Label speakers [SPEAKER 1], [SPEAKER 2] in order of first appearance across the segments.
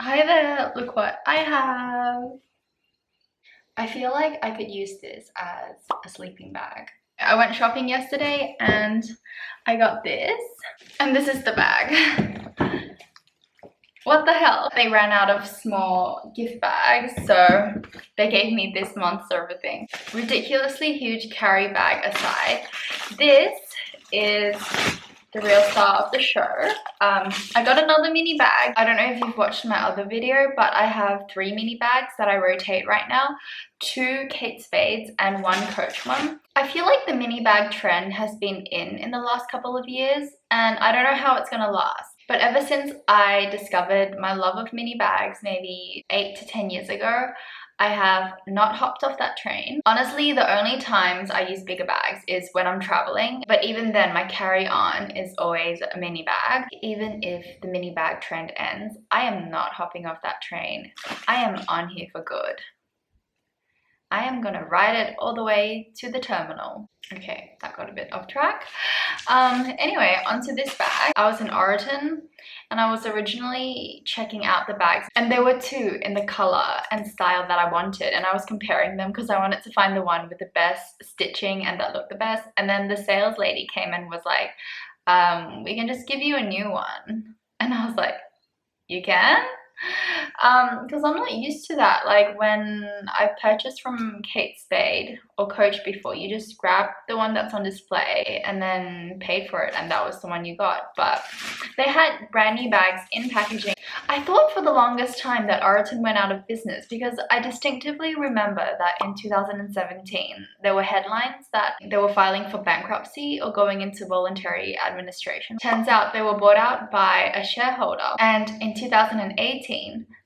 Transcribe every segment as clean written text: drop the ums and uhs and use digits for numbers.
[SPEAKER 1] Hi there, look what I have. I feel like I could use this as a sleeping bag. I went shopping yesterday and I got this, and this is the bag. What the hell? They ran out of small gift bags, so they gave me this monster of a thing. Ridiculously huge carry bag aside, this is the real star of the show. I got another mini bag. I don't know if you've watched my other video, but I have 3 mini bags that I rotate right now. 2 Kate Spades and 1 Coach one. I feel like the mini bag trend has been in the last couple of years, and I don't know how it's gonna last. But ever since I discovered my love of mini bags maybe 8 to 10 years ago, I have not hopped off that train. Honestly, the only times I use bigger bags is when I'm traveling, but even then my carry-on is always a mini bag. Even if the mini bag trend ends, I am not hopping off that train. I am on here for good. I am gonna ride it all the way to the terminal. Okay, that got a bit off track. Anyway, onto this bag. I was in Oroton and I was originally checking out the bags, and there were 2 in the color and style that I wanted, and I was comparing them because I wanted to find the one with the best stitching and that looked the best. And then the sales lady came and was like, we can just give you a new one. And I was like, you can? Because I'm not used to that. Like when I purchased from Kate Spade or Coach before, you just grab the one that's on display and then paid for it, and that was the one you got. But they had brand new bags in packaging. I thought for the longest time that Oroton went out of business because I distinctively remember that in 2017 there were headlines that they were filing for bankruptcy or going into voluntary administration. Turns out they were bought out by a shareholder, and in 2018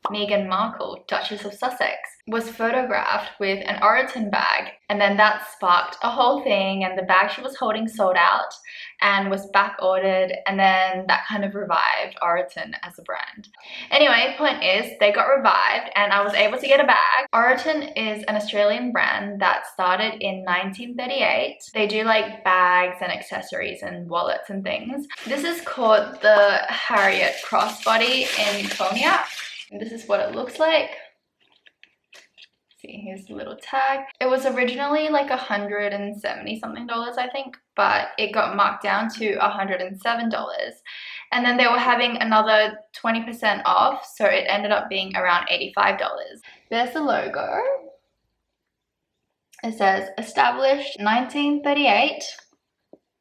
[SPEAKER 1] Meghan Markle, Duchess of Sussex, was photographed with an Oroton bag, and then that sparked a whole thing, and the bag she was holding sold out and was back ordered, and then that kind of revived Oroton as a brand. Anyway, point is they got revived and I was able to get a bag. Oroton is an Australian brand that started in 1938. They do like bags and accessories and wallets and things. This is called the Harriet crossbody in cognac. This is what it looks like. See, here's the little tag. It was originally like $170 something, I think, but it got marked down to $107. And then they were having another 20% off, so it ended up being around $85. There's the logo. It says established 1938.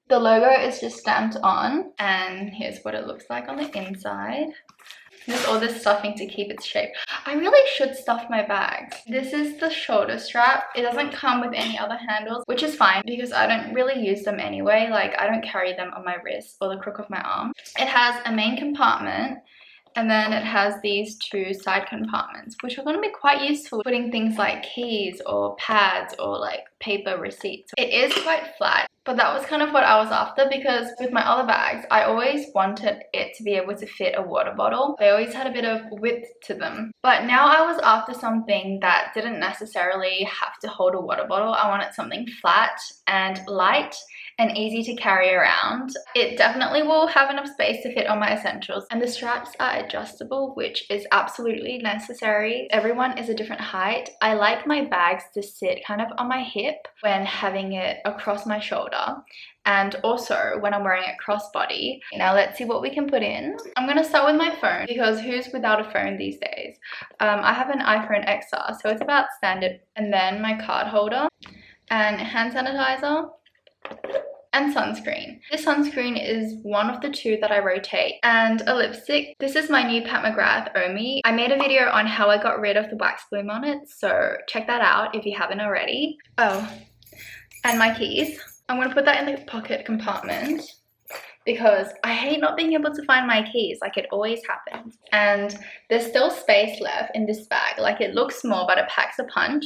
[SPEAKER 1] The logo is just stamped on, and here's what it looks like on the inside. There's all this stuffing to keep its shape. I really should stuff my bags. This is the shoulder strap. It doesn't come with any other handles, which is fine because I don't really use them anyway. Like I don't carry them on my wrist or the crook of my arm. It has a main compartment, and then it has these 2 side compartments, which are going to be quite useful putting things like keys or pads or like paper receipts. It is quite flat, but that was kind of what I was after because with my other bags, I always wanted it to be able to fit a water bottle. They always had a bit of width to them. But now I was after something that didn't necessarily have to hold a water bottle. I wanted something flat and light and easy to carry around. It definitely will have enough space to fit on my essentials, and the straps are adjustable, which is absolutely necessary. Everyone is a different height. I like my bags to sit kind of on my hip when having it across my shoulder, and also when I'm wearing a crossbody. Now let's see what we can put in. I'm gonna start with my phone because who's without a phone these days? I have an iPhone XR, so it's about standard. And then my card holder and hand sanitizer and sunscreen. This sunscreen is one of the 2 that I rotate, and a lipstick. This is my new Pat McGrath Omi. I made a video on how I got rid of the wax bloom on it, so check that out if you haven't already. Oh, and my keys. I'm gonna put that in the pocket compartment because I hate not being able to find my keys. Like it always happens. And there's still space left in this bag. Like it looks small, but it packs a punch.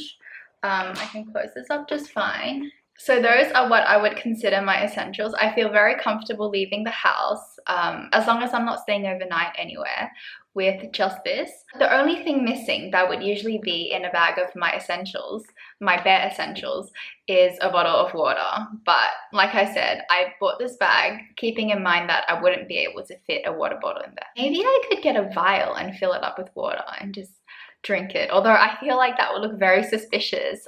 [SPEAKER 1] I can close this up just fine. So those are what I would consider my essentials. I feel very comfortable leaving the house as long as I'm not staying overnight anywhere, with just this. The only thing missing that would usually be in a bag of my essentials, my bare essentials, is a bottle of water. But like I said, I bought this bag keeping in mind that I wouldn't be able to fit a water bottle in there. Maybe I could get a vial and fill it up with water and just drink it, although I feel like that would look very suspicious.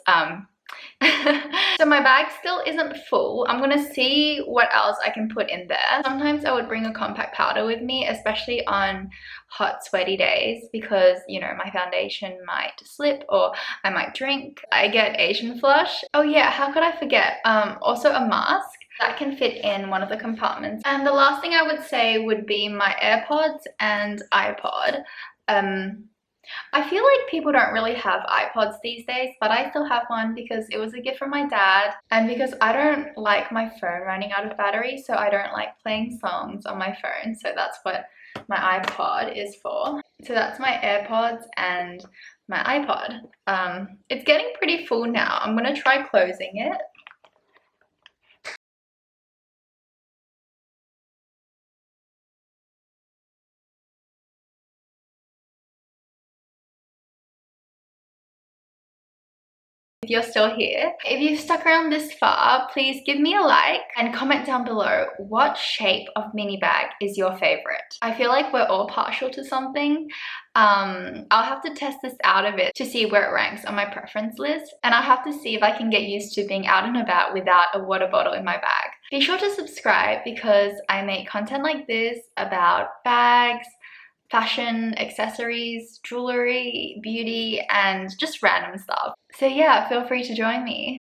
[SPEAKER 1] So my bag still isn't full. I'm gonna see what else I can put in there. Sometimes I would bring a compact powder with me, especially on hot sweaty days, because you know my foundation might slip or I might drink. I get Asian flush. Oh yeah, how could I forget? Also a mask that can fit in one of the compartments. And the last thing I would say would be my AirPods and iPod. I feel like people don't really have iPods these days, but I still have one because it was a gift from my dad, and because I don't like my phone running out of battery, so I don't like playing songs on my phone, so that's what my iPod is for. So that's my AirPods and my iPod. It's getting pretty full now. I'm gonna try closing it. If you're still here. If you've stuck around this far, please give me a like and comment down below what shape of mini bag is your favorite. I feel like we're all partial to something. I'll have to test this out a bit to see where it ranks on my preference list, and I'll have to see if I can get used to being out and about without a water bottle in my bag. Be sure to subscribe because I make content like this about bags, fashion, accessories, jewelry, beauty, and just random stuff. So yeah, feel free to join me.